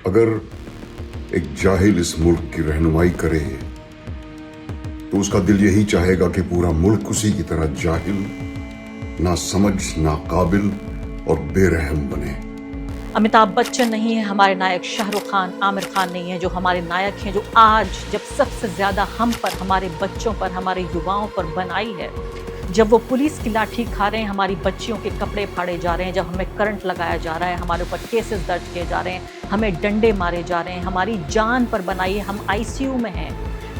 अगर एक जाहिल इस मुल्क की रहनुमाई करे तो उसका दिल यही चाहेगा कि पूरा मुल्क उसी की तरह जाहिल, ना समझ, ना काबिल और बेरहम बने। अमिताभ बच्चन नहीं है हमारे नायक, शाहरुख खान, आमिर खान नहीं है जो हमारे नायक हैं, जो आज जब सबसे ज्यादा हम पर, हमारे बच्चों पर, हमारे युवाओं पर बनाई है। जब वो पुलिस की लाठी खा रहे हैं, हमारी बच्चियों के कपड़े फाड़े जा रहे हैं, जब हमें करंट लगाया जा रहा है, हमारे ऊपर केसेस दर्ज किए जा रहे हैं, हमें डंडे मारे जा रहे हैं, हमारी जान पर बनाई है, हम आईसीयू में हैं,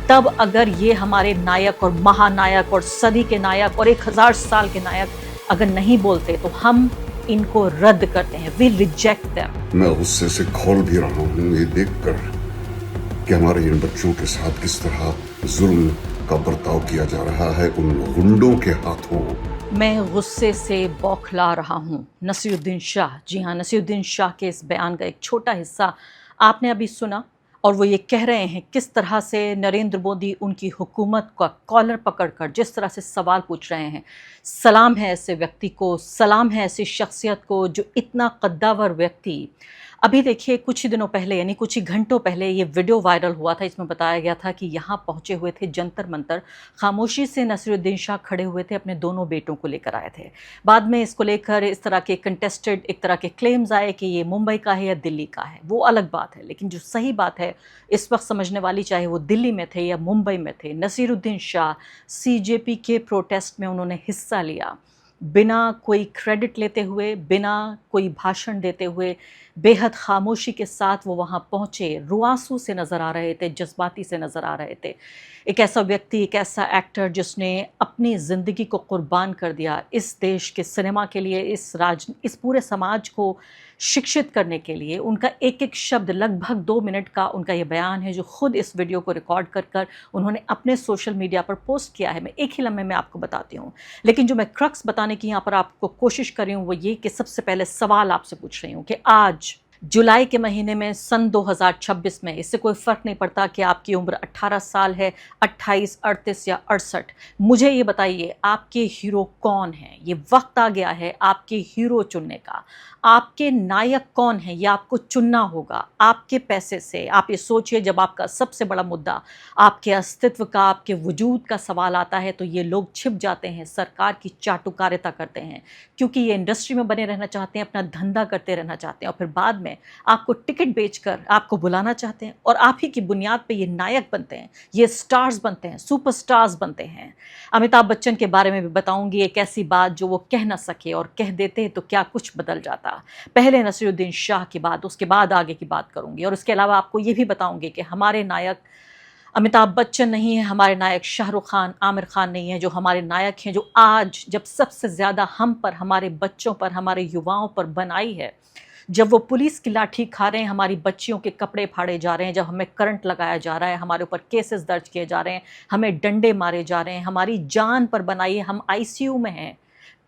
तब अगर ये हमारे नायक और महानायक और सदी के नायक और 1000 साल के नायक अगर नहीं बोलते तो हम इनको रद्द करते हैं। We reject them. मैं गुस्से से खौल भी रहा हूँ ये देखकर कि हमारे इन बच्चों के साथ किस तरह जुल्म का बर्ताव किया जा रहा है उन गुंडों के हाथों। मैं गुस्से से बौखला रहा हूँ। नसीरुद्दीन शाह, जी हाँ, नसीरुद्दीन शाह के इस बयान का एक छोटा हिस्सा आपने अभी सुना, और वो ये कह रहे हैं किस तरह से नरेंद्र मोदी उनकी हुकूमत का कॉलर पकड़कर जिस तरह से सवाल पूछ रहे हैं। सलाम है ऐसे व्यक्ति को, सलाम है ऐसी शख्सियत को जो इतना कद्दावर व्यक्ति। अभी देखिए, कुछ ही दिनों पहले यानी कुछ ही घंटों पहले ये वीडियो वायरल हुआ था। इसमें बताया गया था कि यहाँ पहुँचे हुए थे जंतर मंतर, खामोशी से नसीरुद्दीन शाह खड़े हुए थे, अपने दोनों बेटों को लेकर आए थे। बाद में इसको लेकर इस तरह के कंटेस्टेड एक तरह के क्लेम्स आए कि ये मुंबई का है या दिल्ली का है, वो अलग बात है। लेकिन जो सही बात है इस वक्त समझने वाली, चाहे वो दिल्ली में थे या मुंबई में थे, नसीरुद्दीन शाह सीजेपी के प्रोटेस्ट में उन्होंने हिस्सा लिया, बिना कोई क्रेडिट लेते हुए, बिना कोई भाषण देते हुए, बेहद खामोशी के साथ वो वहाँ पहुँचे। रुआंसू से नज़र आ रहे थे, जज्बाती से नज़र आ रहे थे। एक ऐसा व्यक्ति, एक ऐसा एक्टर जिसने अपनी ज़िंदगी को कुर्बान कर दिया इस देश के सिनेमा के लिए, इस पूरे समाज को शिक्षित करने के लिए। उनका एक एक शब्द, लगभग 2 मिनट का उनका ये बयान है जो खुद इस वीडियो को रिकॉर्ड कर उन्होंने अपने सोशल मीडिया पर पोस्ट किया है। मैं एक ही लम्हे में आपको बताती हूँ, लेकिन जो मैं क्रक्स बताने की यहाँ पर आपको कोशिश कर रही हूँ वो ये कि सबसे पहले सवाल आपसे पूछ रही हूँ कि आज जुलाई के महीने में सन 2026 में, इससे कोई फ़र्क नहीं पड़ता कि आपकी उम्र 18 साल है, 28, 38 या 68, मुझे ये बताइए आपके हीरो कौन हैं? ये वक्त आ गया है आपके हीरो चुनने का। आपके नायक कौन है ये आपको चुनना होगा आपके पैसे से। आप ये सोचिए, जब आपका सबसे बड़ा मुद्दा आपके अस्तित्व का, आपके वजूद का सवाल आता है तो ये लोग छिप जाते हैं, सरकार की चाटुकारिता करते हैं, क्योंकि ये इंडस्ट्री में बने रहना चाहते हैं, अपना धंधा करते रहना चाहते हैं, और फिर बाद में आपको टिकट बेचकर आपको बुलाना चाहते हैं, और आप ही की बुनियाद पे ये नायक बनते हैं, ये स्टार्स बनते हैं, सुपरस्टार्स बनते हैं। अमिताभ बच्चन के बारे में भी बताऊंगी एक ऐसी बात जो वो कह ना सके, और कह देते तो क्या कुछ बदल जाता। पहले नसीरुद्दीन शाह की बात, उसके बाद आगे की बात करूंगी, और उसके अलावा आपको ये भी बताऊंगी कि हमारे नायक अमिताभ बच्चन नहीं है हमारे नायक, शाहरुख खान, आमिर खान नहीं है जो हमारे नायक हैं, जो आज जब सबसे ज़्यादा हम पर, हमारे बच्चों पर, हमारे युवाओं पर बनाई है। जब वो पुलिस की लाठी खा रहे हैं, हमारी बच्चियों के कपड़े फाड़े जा रहे हैं, जब हमें करंट लगाया जा रहा है, हमारे ऊपर केसेस दर्ज किए जा रहे हैं, हमें डंडे मारे जा रहे हैं, हमारी जान पर बनाई है, हम आईसीयू में हैं,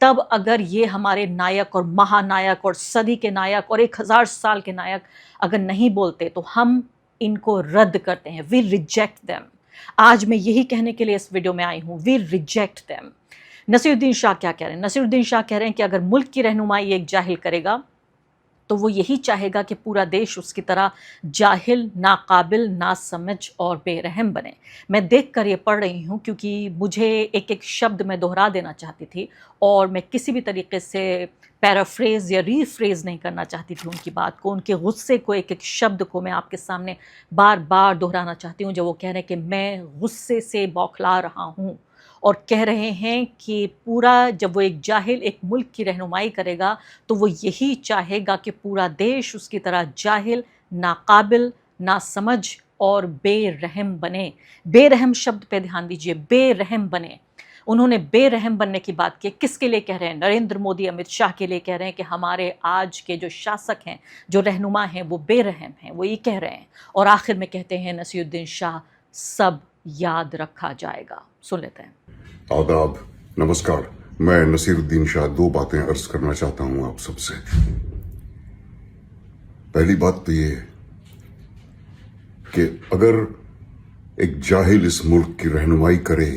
तब अगर ये हमारे नायक और महानायक और सदी के नायक और 1000 साल के नायक अगर नहीं बोलते तो हम इनको रद्द करते हैं। We reject them. आज मैं यही कहने के लिए इस वीडियो में आई हूँ, we reject them. Naseeruddin Shah क्या कह रहे हैं? नसीरुद्दीन शाह कह रहे हैं कि अगर मुल्क की रहनुमाई एक जाहिल करेगा तो वो यही चाहेगा कि पूरा देश उसकी तरह जाहिल, नाकाबिल, नासमझ और बेरहम बने। मैं देखकर ये पढ़ रही हूँ क्योंकि मुझे एक एक शब्द मैं दोहरा देना चाहती थी, और मैं किसी भी तरीके से पैराफ्रेज या रीफ्रेज नहीं करना चाहती थी उनकी बात को, उनके गुस्से को, एक एक शब्द को मैं आपके सामने बार बार दोहराना चाहती हूँ। जब वो कह रहे हैं कि मैं गुस्से से बौखला रहा हूँ, और कह रहे हैं कि पूरा, जब वो एक जाहिल एक मुल्क की रहनुमाई करेगा तो वो यही चाहेगा कि पूरा देश उसकी तरह जाहिल, नाकाबिल, नासमझ और बेरहम बने। बेरहम शब्द पे ध्यान दीजिए, बेरहम बने। उन्होंने बेरहम बनने की बात की। किसके लिए कह रहे हैं? नरेंद्र मोदी, अमित शाह के लिए कह रहे हैं कि हमारे आज के जो शासक हैं, जो रहनुमा हैं, वो बेरहम हैं, वो ये कह रहे हैं। और आखिर में कहते हैं नसीरुद्दीन शाह, सब याद रखा जाएगा। सुन लेते हैं। आदाब, नमस्कार। मैं नसीरुद्दीन शाह 2 बातें अर्ज करना चाहता हूं आप सबसे। पहली बात तो ये कि अगर एक जाहिल इस मुल्क की रहनुमाई करे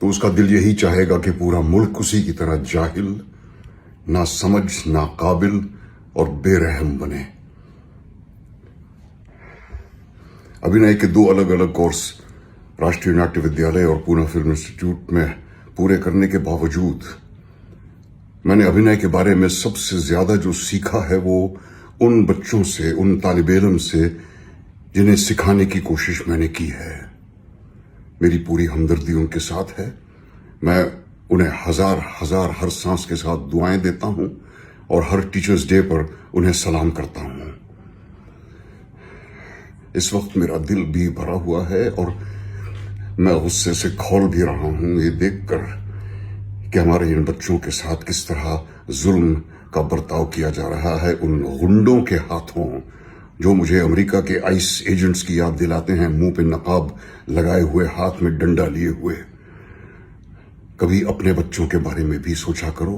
तो उसका दिल यही चाहेगा कि पूरा मुल्क उसी की तरह जाहिल, ना समझ, ना काबिल और बेरहम बने। अभिनय के 2 अलग अलग कोर्स राष्ट्रीय नाट्य विद्यालय और पूना फिल्म इंस्टीट्यूट में पूरे करने के बावजूद मैंने अभिनय के बारे में सबसे ज्यादा जो सीखा है वो उन बच्चों से, उन तालिबे इल्म से जिन्हें सिखाने की कोशिश मैंने की है। मेरी पूरी हमदर्दी उनके साथ है। मैं उन्हें हजार हजार हर सांस के साथ दुआएं देता हूं और हर टीचर्स डे पर उन्हें सलाम करता हूं। इस वक्त मेरा दिल भी भरा हुआ है और मैं गुस्से से खौल भी रहा हूं ये देखकर कि हमारे इन बच्चों के साथ किस तरह जुल्म का बर्ताव किया जा रहा है उन गुंडों के हाथों जो मुझे अमेरिका के आइस एजेंट्स की याद दिलाते हैं, मुंह पे नकाब लगाए हुए, हाथ में डंडा लिए हुए। कभी अपने बच्चों के बारे में भी सोचा करो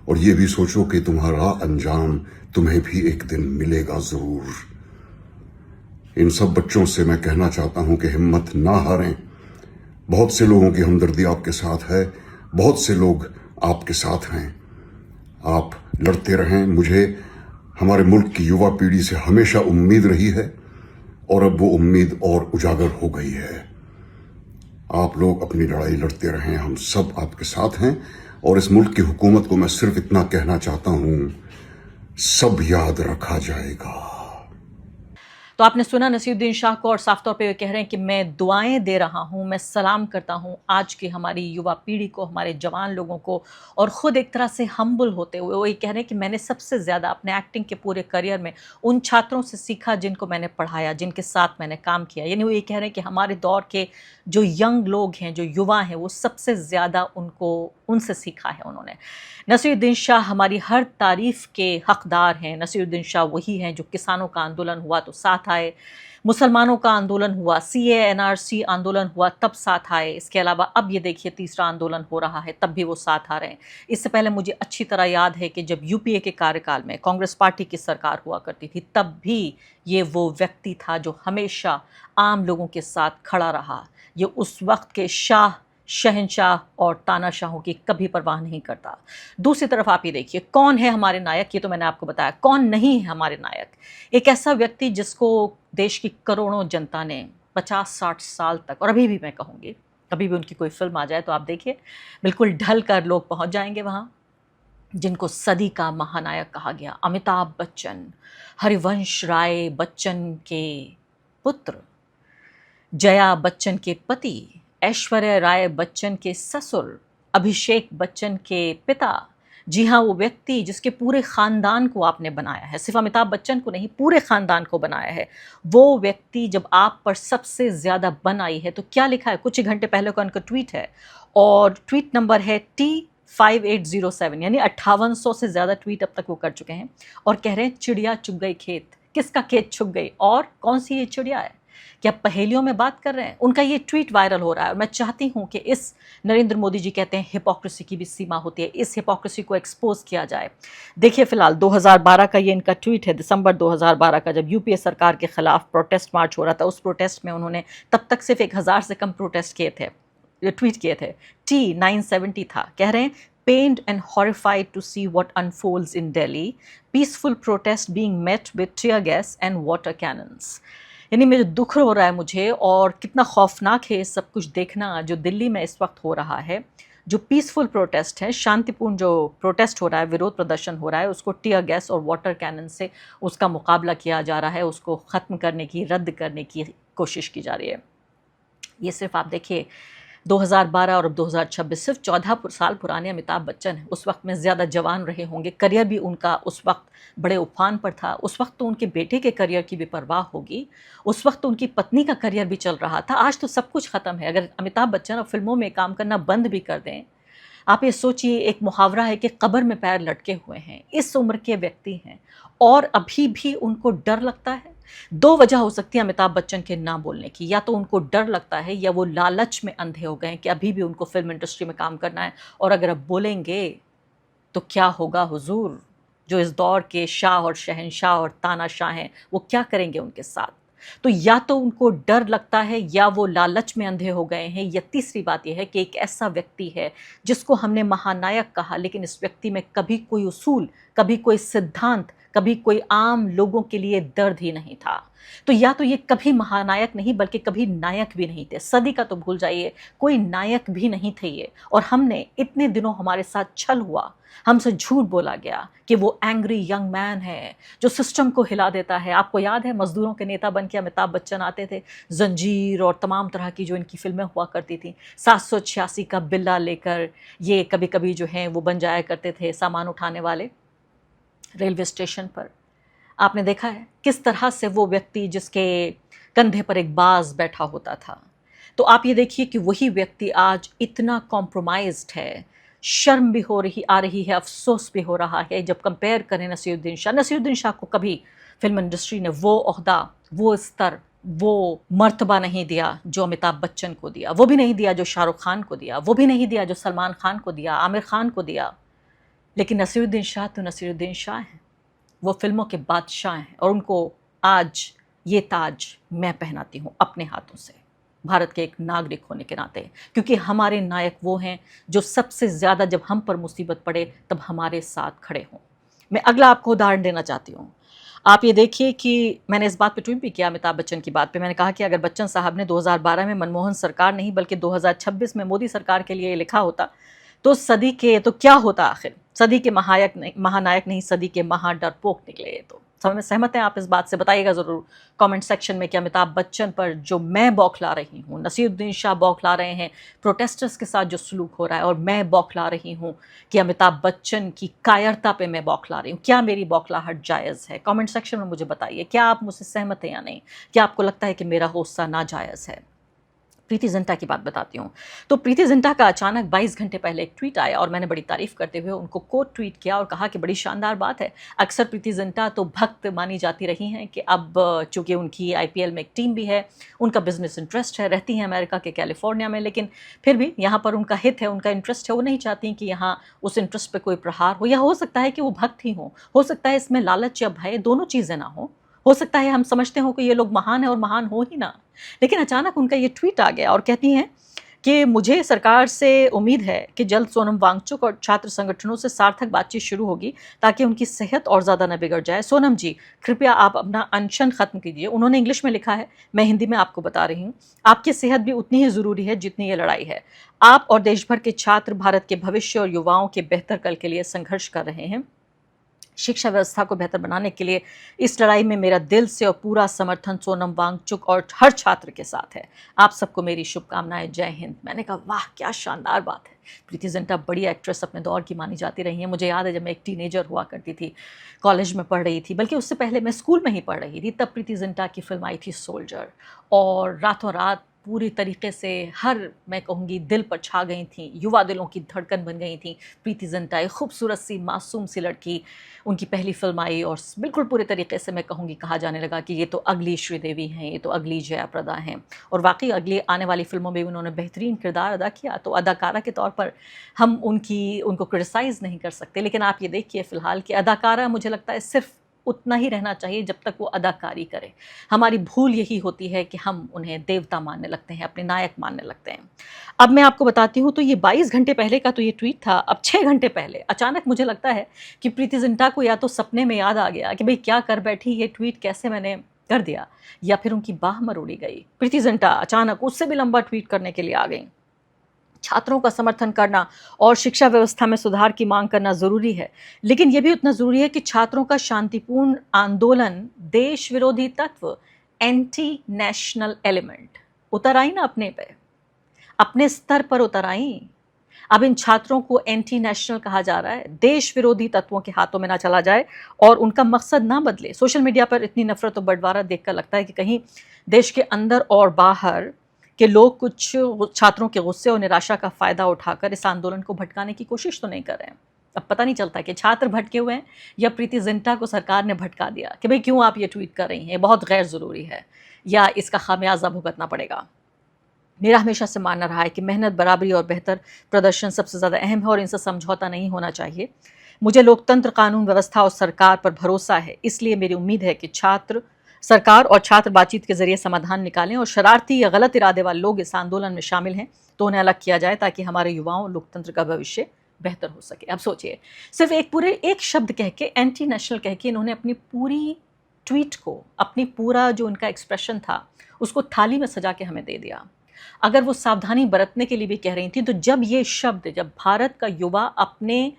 और ये भी सोचो कि तुम्हारा अंजाम तुम्हें भी एक दिन मिलेगा जरूर। इन सब बच्चों से मैं कहना चाहता हूं कि हिम्मत ना हारें। बहुत से लोगों की हमदर्दी आपके साथ है, बहुत से लोग आपके साथ हैं। आप लड़ते रहें। मुझे हमारे मुल्क की युवा पीढ़ी से हमेशा उम्मीद रही है और अब वो उम्मीद और उजागर हो गई है। आप लोग अपनी लड़ाई लड़ते रहें, हम सब आपके साथ हैं। और इस मुल्क की हुकूमत को मैं सिर्फ इतना कहना चाहता हूं, सब याद रखा जाएगा। तो आपने सुना नसीरुद्दीन शाह को, और साफ तौर पे वे कह रहे हैं कि मैं दुआएं दे रहा हूं, मैं सलाम करता हूं आज की हमारी युवा पीढ़ी को, हमारे जवान लोगों को, और ख़ुद एक तरह से हम्बल होते हुए वो ये कह रहे हैं कि मैंने सबसे ज़्यादा अपने एक्टिंग के पूरे करियर में उन छात्रों से सीखा जिनको मैंने पढ़ाया, जिनके साथ मैंने काम किया। यानी वो ये कह रहे हैं कि हमारे दौर के जो यंग लोग हैं, जो युवा हैं, वो सबसे ज़्यादा उनसे सीखा है उन्होंने। नसीरुद्दीन शाह हमारी हर तारीफ़ के हक़दार हैं। नसीरुद्दीन शाह वही हैं जो किसानों का आंदोलन हुआ तो साथ आए, मुसलमानों का आंदोलन हुआ, CAA NRC आंदोलन हुआ तब साथ आए। इसके अलावा अब ये देखिए तीसरा आंदोलन हो रहा है, तब भी वो साथ आ रहे हैं। इससे पहले मुझे अच्छी तरह याद है कि जब UPA के कार्यकाल में कांग्रेस पार्टी की सरकार हुआ करती थी, तब भी ये वो व्यक्ति था जो हमेशा आम लोगों के साथ खड़ा रहा। ये उस वक्त के शहंशाह और तानाशाहों की कभी परवाह नहीं करता। दूसरी तरफ आप ये देखिए कौन है हमारे नायक, ये तो मैंने आपको बताया। कौन नहीं है हमारे नायक? एक ऐसा व्यक्ति जिसको देश की करोड़ों जनता ने 50-60 साल तक, और अभी भी मैं कहूँगी, कभी भी उनकी कोई फिल्म आ जाए तो आप देखिए बिल्कुल ढल कर लोग पहुँच जाएंगे वहाँ, जिनको सदी का महानायक कहा गया। अमिताभ बच्चन, हरिवंश राय बच्चन के पुत्र, जया बच्चन के पति, ऐश्वर्या राय बच्चन के ससुर, अभिषेक बच्चन के पिता। जी हाँ, वो व्यक्ति जिसके पूरे ख़ानदान को आपने बनाया है, सिर्फ अमिताभ बच्चन को नहीं, पूरे ख़ानदान को बनाया है। वो व्यक्ति जब आप पर सबसे ज़्यादा बन आई है तो क्या लिखा है? कुछ ही घंटे पहले का उनका ट्वीट है और ट्वीट नंबर है T5807, यानी 5800 से ज़्यादा ट्वीट अब तक वो कर चुके हैं और कह रहे हैं चिड़िया चुग गई खेत। किसका खेत चुग गई और कौन सी ये चिड़िया है? क्या पहेलियों में बात कर रहे हैं? उनका ये ट्वीट वायरल हो रहा है और मैं चाहती हूं कि इस नरेंद्र मोदी जी कहते हैं हिपोक्रेसी की भी सीमा होती है, इस हिपोक्रेसी को एक्सपोज किया जाए। देखिए फिलहाल 2012 का ये इनका ट्वीट है, दिसंबर 2012 का, जब UPA सरकार के खिलाफ प्रोटेस्ट मार्च हो रहा था। उस प्रोटेस्ट में उन्होंने तब तक सिर्फ 1000 से कम प्रोटेस्ट किए थे, ट्वीट किए थे। T970 था। कह रहे हैं pained and horrified to see what unfolds in Delhi, peaceful protest being met with tear gas and water cannons। यानी मुझे दुख हो रहा है मुझे, और कितना खौफनाक है सब कुछ देखना जो दिल्ली में इस वक्त हो रहा है। जो पीसफुल प्रोटेस्ट है, शांतिपूर्ण जो प्रोटेस्ट हो रहा है, विरोध प्रदर्शन हो रहा है, उसको टीयर गैस और वाटर कैनन से उसका मुकाबला किया जा रहा है, उसको ख़त्म करने की, रद्द करने की कोशिश की जा रही है। ये सिर्फ आप देखिए 2012 और अब 2026, सिर्फ 14 साल पुराने अमिताभ बच्चन हैं। उस वक्त में ज़्यादा जवान रहे होंगे, करियर भी उनका उस वक्त बड़े उफान पर था। उस वक्त तो उनके बेटे के करियर की भी परवाह होगी, उस वक्त तो उनकी पत्नी का करियर भी चल रहा था। आज तो सब कुछ ख़त्म है। अगर अमिताभ बच्चन अब फिल्मों में काम करना बंद भी कर दें, आप ये सोचिए, एक मुहावरा है कि कब्र में पैर लटके हुए हैं, इस उम्र के व्यक्ति हैं और अभी भी उनको डर लगता है। दो वजह हो सकती है अमिताभ बच्चन के ना बोलने की, या तो उनको डर लगता है या वो लालच में अंधे हो गए हैं कि अभी भी उनको फिल्म इंडस्ट्री में काम करना है, और अगर अब बोलेंगे तो क्या होगा हुजूर, जो इस दौर के शाह और शहंशाह और तानाशाह हैं वो क्या करेंगे उनके साथ। तो या तो उनको डर लगता है या वो लालच में अंधे हो गए हैं, या तीसरी बात यह है कि एक ऐसा व्यक्ति है जिसको हमने महानायक कहा, लेकिन इस व्यक्ति में कभी कोई उसूल, कभी कोई सिद्धांत, कभी कोई आम लोगों के लिए दर्द ही नहीं था। तो या तो ये कभी महानायक नहीं बल्कि कभी नायक भी नहीं थे। सदी का तो भूल जाइए, कोई नायक भी नहीं थे ये। और हमने इतने दिनों हमारे साथ छल हुआ, हमसे झूठ बोला गया कि वो एंग्री यंग मैन है जो सिस्टम को हिला देता है। आपको याद है मजदूरों के नेता बन के अमिताभ बच्चन आते थे, जंजीर और तमाम तरह की जो इनकी फिल्में हुआ करती थी, 786 का बिल्ला लेकर ये कभी कभी जो हैं वो बन जाया करते थे सामान उठाने वाले रेलवे स्टेशन पर। आपने देखा है किस तरह से वो व्यक्ति जिसके कंधे पर एक बाज बैठा होता था, तो आप ये देखिए कि वही व्यक्ति आज इतना कॉम्प्रोमाइज्ड है। शर्म भी आ रही है, अफसोस भी हो रहा है जब कंपेयर करें नसीरुद्दीन शाह को कभी फिल्म इंडस्ट्री ने वो ओहदा, वो स्तर, वो मर्तबा नहीं दिया जो अमिताभ बच्चन को दिया, वो भी नहीं दिया जो शाहरुख खान को दिया, वो भी नहीं दिया जो सलमान खान को दिया, आमिर खान को दिया। लेकिन नसीरुद्दीन शाह तो नसीरुद्दीन शाह हैं, वो फिल्मों के बादशाह हैं और उनको आज ये ताज मैं पहनाती हूँ अपने हाथों से, भारत के एक नागरिक होने के नाते, क्योंकि हमारे नायक वो हैं जो सबसे ज़्यादा जब हम पर मुसीबत पड़े तब हमारे साथ खड़े हों। मैं अगला आपको उदाहरण देना चाहती हूँ। आप ये देखिए कि मैंने इस बात पे ट्वीट भी किया अमिताभ बच्चन की बात पे। मैंने कहा कि अगर बच्चन साहब ने 2012 में मनमोहन सरकार नहीं बल्कि 2026 में मोदी सरकार के लिए लिखा होता तो सदी के तो क्या होता, आखिर सदी के महानायक नहीं सदी के महाडरपोक निकले। तो सहमत हैं आप इस बात से? बताइएगा ज़रूर कमेंट सेक्शन में कि अमिताभ बच्चन पर जो मैं बौखला रही हूँ, नसीरुद्दीन शाह बौखला रहे हैं प्रोटेस्टर्स के साथ जो सलूक हो रहा है, और मैं बौखला रही हूँ कि अमिताभ बच्चन की कायरता पे मैं बौखला रही हूँ। क्या मेरी बौखलाहट जायज़ है? कमेंट सेक्शन में मुझे बताइए, क्या आप मुझसे सहमत हैं या नहीं? क्या आपको लगता है कि मेरा गुस्सा नाजायज़ है? प्रीति जिंटा की बात बताती हूँ। तो प्रीति जिंटा का अचानक 22 घंटे पहले एक ट्वीट आया और मैंने बड़ी तारीफ करते हुए उनको कोट ट्वीट किया और कहा कि बड़ी शानदार बात है। अक्सर प्रीति जिंटा तो भक्त मानी जाती रही हैं कि अब चूँकि उनकी IPL में एक टीम भी है, उनका बिजनेस इंटरेस्ट है, रहती हैं अमेरिका के कैलिफोर्निया में, लेकिन फिर भी यहाँ पर उनका हित है, उनका इंटरेस्ट है, वो नहीं चाहती कि यहाँ उस इंटरेस्ट पर कोई प्रहार हो, या हो सकता है कि वो भक्त ही हो सकता है इसमें लालच या भय दोनों चीज़ें ना हो सकता है हम समझते हो कि ये लोग महान है और महान हो ही ना। लेकिन अचानक उनका ये ट्वीट आ गया और कहती हैं कि मुझे सरकार से उम्मीद है कि जल्द सोनम वांगचुक और छात्र संगठनों से सार्थक बातचीत शुरू होगी ताकि उनकी सेहत और ज़्यादा न बिगड़ जाए। सोनम जी, कृपया आप अपना अनशन ख़त्म कीजिए। उन्होंने इंग्लिश में लिखा है, मैं हिंदी में आपको बता रही हूँ। आपकी सेहत भी उतनी ही ज़रूरी है जितनी ये लड़ाई है। आप और देश भर के छात्र भारत के भविष्य और युवाओं के बेहतर कल के लिए संघर्ष कर रहे हैं। शिक्षा व्यवस्था को बेहतर बनाने के लिए इस लड़ाई में मेरा दिल से और पूरा समर्थन सोनम वांगचुक और हर छात्र के साथ है। आप सबको मेरी शुभकामनाएं। जय हिंद। मैंने कहा वाह क्या शानदार बात है। प्रीति जिंटा बड़ी एक्ट्रेस अपने दौर की मानी जाती रही है। मुझे याद है जब मैं एक टीनेजर हुआ करती थी, कॉलेज में पढ़ रही थी, बल्कि उससे पहले मैं स्कूल में ही पढ़ रही थी, तब प्रीति जिंटा की फिल्म आई थी सोल्जर, और रातों रात पूरी तरीके से मैं कहूँगी दिल पर छा गई थी, युवा दिलों की धड़कन बन गई थी। प्रीति जिंटा एक खूबसूरत सी मासूम सी लड़की, उनकी पहली फिल्म आई और बिल्कुल पूरे तरीके से मैं कहूँगी कहा जाने लगा कि ये तो अगली श्रीदेवी हैं, ये तो अगली जयाप्रदा हैं, और वाकई अगली आने वाली फिल्मों में भी उन्होंने बेहतरीन किरदार अदा किया। तो अदाकारा के तौर पर हम उनको क्रिटिसाइज़ नहीं कर सकते, लेकिन आप ये देखिए फ़िलहाल कि अदाकारा मुझे लगता है सिर्फ उतना ही रहना चाहिए जब तक वो अदाकारी करे। हमारी भूल यही होती है कि हम उन्हें देवता मानने लगते हैं, अपने नायक मानने लगते हैं। अब मैं आपको बताती हूँ, तो ये 22 घंटे पहले का तो ये ट्वीट था। अब 6 घंटे पहले अचानक मुझे लगता है कि प्रीति जिंटा को या तो सपने में याद आ गया कि भाई क्या कर बैठी, ये ट्वीट कैसे मैंने कर दिया, या फिर उनकी बाह मरोड़ी गई। प्रीति जिंटा अचानक उससे भी लंबा ट्वीट करने के लिए आ गई। छात्रों का समर्थन करना और शिक्षा व्यवस्था में सुधार की मांग करना ज़रूरी है, लेकिन यह भी उतना ज़रूरी है कि छात्रों का शांतिपूर्ण आंदोलन देश विरोधी तत्व, एंटी नेशनल एलिमेंट उतर आई ना अपने स्तर पर उतर आई। अब इन छात्रों को एंटी नेशनल कहा जा रहा है, देश विरोधी तत्वों के हाथों में ना चला जाए और उनका मकसद ना बदले। सोशल मीडिया पर इतनी नफरत और बंटवारा देखकर लगता है कि कहीं देश के अंदर और बाहर कि लोग कुछ छात्रों के गुस्से और निराशा का फ़ायदा उठाकर इस आंदोलन को भटकाने की कोशिश तो नहीं कर रहे हैं। अब पता नहीं चलता कि छात्र भटके हुए हैं या प्रीति जिंटा को सरकार ने भटका दिया कि भाई क्यों आप ये ट्वीट कर रही हैं, बहुत गैर ज़रूरी है, या इसका खामियाजा भुगतना पड़ेगा। मेरा हमेशा से मानना रहा है कि मेहनत, बराबरी और बेहतर प्रदर्शन सबसे ज़्यादा अहम है और इनसे समझौता नहीं होना चाहिए। मुझे लोकतंत्र, कानून व्यवस्था और सरकार पर भरोसा है, इसलिए मेरी उम्मीद है कि सरकार और छात्र बातचीत के जरिए समाधान निकालें और शरारती या गलत इरादे वाले लोग इस आंदोलन में शामिल हैं तो उन्हें अलग किया जाए ताकि हमारे युवाओं लोकतंत्र का भविष्य बेहतर हो सके। अब सोचिए, सिर्फ एक शब्द कह के, एंटी नेशनल कह के, इन्होंने अपनी पूरी ट्वीट को, अपनी पूरा जो उनका एक्सप्रेशन था उसको थाली में सजा के हमें दे दिया। अगर वो सावधानी बरतने के लिए भी कह रही थी, तो जब भारत का युवा अपने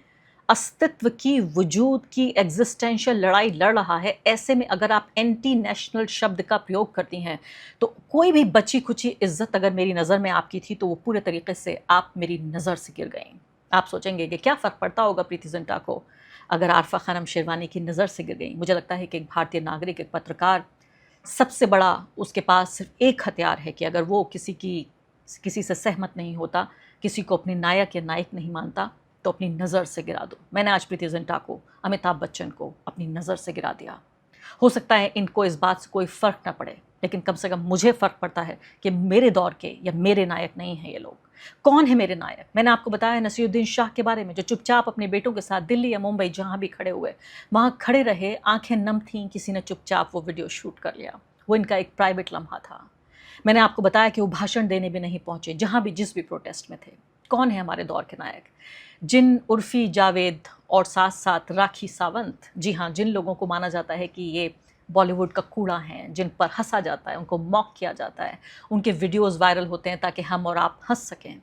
अस्तित्व की, वजूद की एग्जिस्टेंशियल लड़ाई लड़ रहा है, ऐसे में अगर आप एंटी नेशनल शब्द का प्रयोग करती हैं, तो कोई भी बची खुची इज्जत अगर मेरी नज़र में आपकी थी, तो वो पूरे तरीके से आप मेरी नज़र से गिर गई। आप सोचेंगे कि क्या फ़र्क पड़ता होगा प्रीति जिंटा को अगर आरफा खानम शेरवानी की नज़र से गिर गई। मुझे लगता है कि एक भारतीय नागरिक, एक पत्रकार, सबसे बड़ा उसके पास सिर्फ एक हथियार है कि अगर वो किसी से सहमत नहीं होता, किसी को अपने नायक या नायक नहीं मानता, तो अपनी नज़र से गिरा दो। मैंने आज प्रीति जिंटा को, अमिताभ बच्चन को अपनी नज़र से गिरा दिया। हो सकता है इनको इस बात से कोई फ़र्क ना पड़े, लेकिन कम से कम मुझे फ़र्क पड़ता है कि मेरे दौर के या मेरे नायक नहीं हैं ये लोग। कौन है मेरे नायक? मैंने आपको बताया नसीरुद्दीन शाह के बारे में, जो चुपचाप अपने बेटों के साथ दिल्ली या मुंबई जहाँ भी खड़े हुए, वहाँ खड़े रहे, आंखें नम थीं, किसी ने चुपचाप वो वीडियो शूट कर लिया। वो इनका एक प्राइवेट लम्हा था। मैंने आपको बताया कि वो भाषण देने भी नहीं पहुँचे, जहाँ भी जिस भी प्रोटेस्ट में थे। कौन है हमारे दौर के नायक? जिन उर्फ़ी जावेद और साथ साथ राखी सावंत, जी हाँ, जिन लोगों को माना जाता है कि ये बॉलीवुड का कूड़ा हैं, जिन पर हंसा जाता है, उनको मॉक किया जाता है, उनके वीडियोस वायरल होते हैं ताकि हम और आप हंस सकें।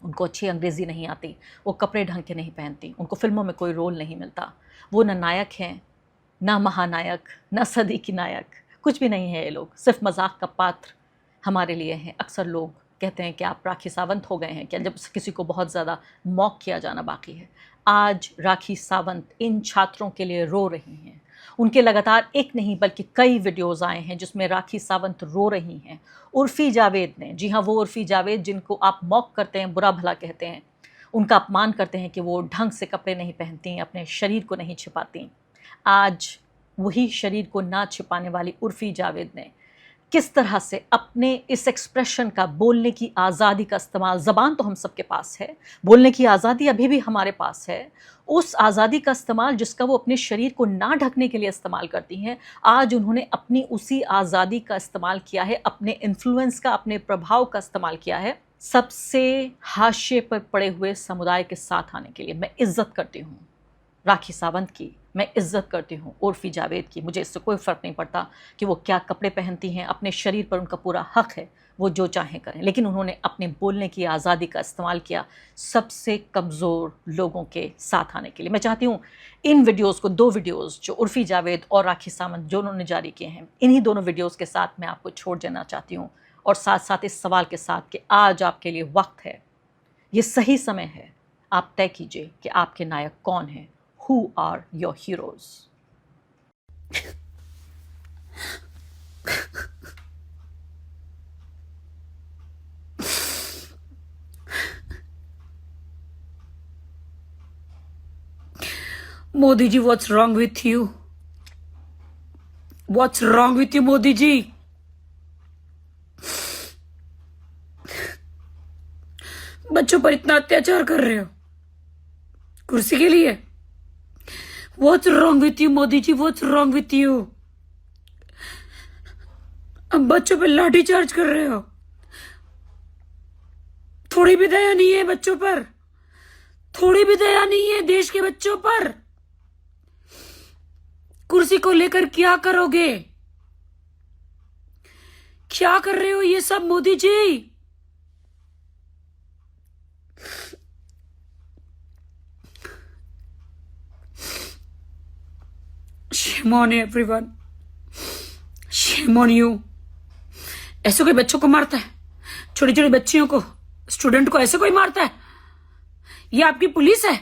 उनको अच्छी अंग्रेज़ी नहीं आती, वो कपड़े ढंग के नहीं पहनती, उनको फिल्मों में कोई रोल नहीं मिलता, वो ना नायक हैं, ना महानायक, ना सदी की नायक, कुछ भी नहीं है ये लोग, सिर्फ मजाक का पात्र हमारे लिए हैं। अक्सर लोग कहते हैं कि आप राखी सावंत हो गए हैं क्या, जब किसी को बहुत ज़्यादा मॉक किया जाना बाकी है। आज राखी सावंत इन छात्रों के लिए रो रही हैं। उनके लगातार एक नहीं बल्कि कई वीडियोस आए हैं जिसमें राखी सावंत रो रही हैं। उर्फ़ी जावेद ने, जी हाँ, वो उर्फ़ी जावेद जिनको आप मॉक करते हैं, बुरा भला कहते हैं, उनका अपमान करते हैं कि वो ढंग से कपड़े नहीं पहनती, अपने शरीर को नहीं छिपाती, आज वही शरीर को ना छिपाने वाली उर्फ़ी जावेद ने किस तरह से अपने इस एक्सप्रेशन का, बोलने की आज़ादी का इस्तेमाल, ज़बान तो हम सबके पास है, बोलने की आज़ादी अभी भी हमारे पास है, उस आज़ादी का इस्तेमाल जिसका वो अपने शरीर को ना ढकने के लिए इस्तेमाल करती हैं, आज उन्होंने अपनी उसी आज़ादी का इस्तेमाल किया है, अपने इन्फ्लुएंस का, अपने प्रभाव का इस्तेमाल किया है सबसे हाशिए पर पड़े हुए समुदाय के साथ आने के लिए। मैं इज्जत करती हूँ राखी सावंत की, मैं इज्जत करती हूँ उर्फ़ी जावेद की, मुझे इससे कोई फ़र्क नहीं पड़ता कि वो क्या कपड़े पहनती हैं, अपने शरीर पर उनका पूरा हक़ है, वो जो चाहें करें, लेकिन उन्होंने अपने बोलने की आज़ादी का इस्तेमाल किया सबसे कमज़ोर लोगों के साथ आने के लिए। मैं चाहती हूँ इन वीडियोज़ को, 2 वीडियोज़ जो उर्फ़ी जावेद और राखी सावंत जो उन्होंने जारी किए हैं, इन्हीं दोनों वीडियोज़ के साथ मैं आपको छोड़ देना चाहती हूँ, और साथ साथ इस सवाल के साथ कि आज आपके लिए वक्त है, ये सही समय है, आप तय कीजिए कि आपके नायक कौन हैं। Who are your heroes? Modi ji, what's wrong with you? What's wrong with you, Modi ji? बच्चों पर इतना अत्याचार कर रहे हो कुर्सी के लिए। What's wrong with you, Modi ji? What's wrong with you? अब बच्चों पर लाठी चार्ज कर रहे हो, थोड़ी भी दया नहीं है बच्चों पर, थोड़ी भी दया नहीं है देश के बच्चों पर। कुर्सी को लेकर क्या करोगे? क्या कर रहे हो ये सब Modi ji? Shame on everyone. Shame on you. ऐसे कोई बच्चों को मारता है? छोटी छोटी बच्चियों को, स्टूडेंट को ऐसे कोई मारता है? ये आपकी पुलिस है?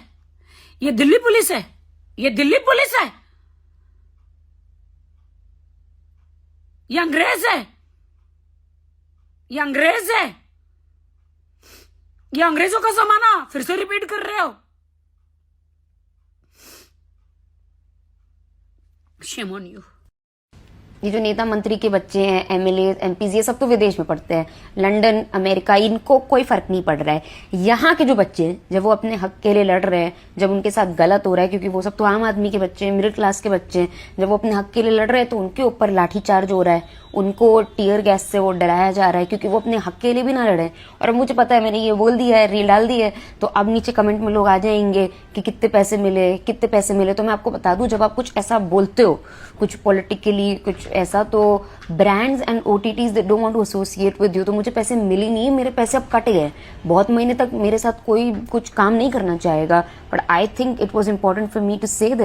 ये दिल्ली पुलिस है? ये दिल्ली पुलिस है? ये अंग्रेज है? ये अंग्रेज है? ये अंग्रेजों का जमाना फिर से रिपीट कर रहे हो? Shame on you. ये जो नेता मंत्री के बच्चे हैं, एमएलए, एमपीज, ये सब तो विदेश में पढ़ते हैं, लंदन, अमेरिका, इनको कोई फर्क नहीं पड़ रहा है। यहाँ के जो बच्चे हैं, जब वो अपने हक के लिए लड़ रहे हैं, जब उनके साथ गलत हो रहा है, क्योंकि वो सब तो आम आदमी के बच्चे हैं, मिडिल क्लास के बच्चे हैं, जब वो अपने हक के लिए लड़ रहे हैं तो उनके ऊपर लाठीचार्ज हो रहा है, उनको टीयर गैस से वो डराया जा रहा है क्योंकि वो अपने हक के लिए भी ना लड़े। और अब मुझे पता है मैंने ये बोल दिया है, रील डाल दी है, तो अब नीचे कमेंट में लोग आ जाएंगे कि कितने पैसे मिले, कितने पैसे मिले। तो मैं आपको बता दूं, जब आप कुछ ऐसा बोलते हो, कुछ पॉलिटिकली कुछ ऐसा, तो brands and OTTs they don't want to associate with you. तो मुझे पैसे मिली नहीं, मेरे पैसे अब कट गए। बहुत महीने तक मेरे साथ कोई कुछ काम नहीं करना चाहेगा, but I think it was important for me to से